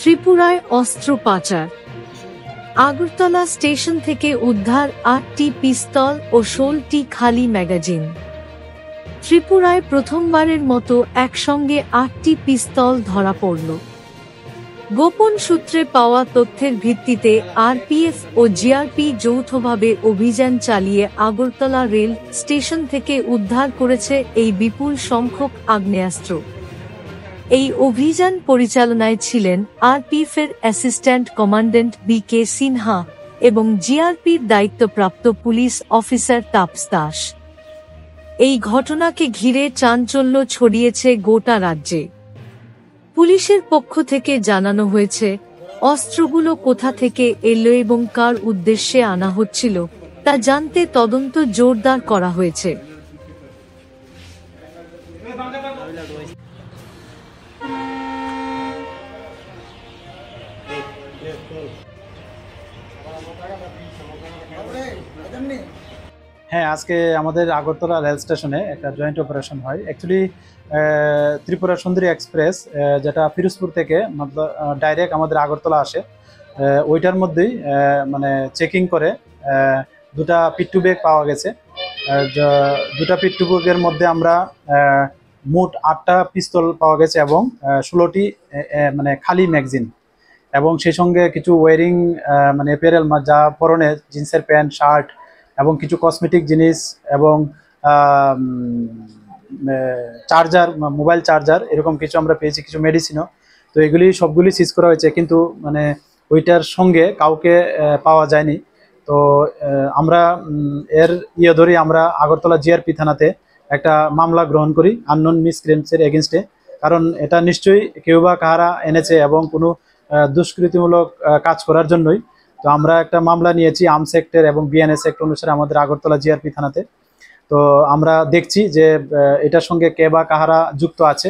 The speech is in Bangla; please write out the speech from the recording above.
ত্রিপুরায় অস্ত্র পাচার। আগরতলা স্টেশন থেকে উদ্ধার ৮টি পিস্তল ও ১৬টি খালি ম্যাগাজিন। ত্রিপুরায় প্রথমবারের মতো একসঙ্গে ৮টি পিস্তল ধরা পড়ল। গোপন সূত্রে পাওয়া তথ্যের ভিত্তিতে আরপিএফ ও জিআরপি যৌথভাবে অভিযান চালিয়ে আগরতলা রেল স্টেশন থেকে উদ্ধার করেছে এই বিপুল সংখ্যক আগ্নেয়াস্ত্র। এই অভিযান পরিচালনায় ছিলেন আরপিএফের অ্যাসিস্ট্যান্ট কমান্ড্যান্ট বি.কে. সিনহা এবং জিআরপির দায়িত্বপ্রাপ্ত পুলিশ অফিসার তাপস দাস। এই ঘটনাকে ঘিরে চাঞ্চল্য ছড়িয়েছে গোটা রাজ্যে। পুলিশের পক্ষ থেকে জানানো হয়েছে, অস্ত্রগুলো কোথা থেকে এলো এবং কার উদ্দেশ্যে আনা হচ্ছিল তা জানতে তদন্ত জোরদার করা হয়েছে। হ্যাঁ, আজকে আমাদের আগরতলা রেল স্টেশনে একটা জয়েন্ট অপারেশন হয়। অ্যাকচুয়ালি ত্রিপুরা সুন্দরী এক্সপ্রেস যেটা ফিরোজপুর থেকে ডাইরেক্ট আমাদের আগরতলা আসে, ওইটার মধ্যেই মানে চেকিং করে দুটা পিট্টু ব্যাগ পাওয়া গেছে। দুটা পিট্টু ব্যাগের মধ্যে আমরা মোট 8টা পিস্তল পাওয়া গেছে এবং 16টি মানে খালি ম্যাগাজিন, এবং সেই সঙ্গে কিছু ওয়ারিং মানে অ্যাপারেল যা পরনে জিন্সের প্যান্ট, শার্ট এবং কিছু কসমেটিক জিনিস এবং চার্জার, মোবাইল চার্জার, এরকম কিছু আমরা পেয়েছি, কিছু মেডিসিনও। তো এগুলি সবগুলি সিজ করা হয়েছে, কিন্তু মানে ওইটার সঙ্গে কাউকে পাওয়া যায়নি। তো আমরা এর ধরেই আমরা আগরতলা জিআরপি থানাতে একটা মামলা গ্রহণ করি আননোন মিসক্রিয়েন্টসের এগেনস্টে, কারণ এটা নিশ্চয়ই কেউ বা কাহারা এনেছে এবং কোনো দুষ্কৃতিমূলক কাজ করার জন্যই। তো আমরা একটা মামলা নিয়েছি আর্মস অ্যাক্টের এবং বিএনএস অ্যাক্ট অনুসারে আমাদের আগরতলা জিআরপি থানাতে। তো আমরা দেখছি যে এটার সঙ্গে কে বা কাহারা যুক্ত আছে।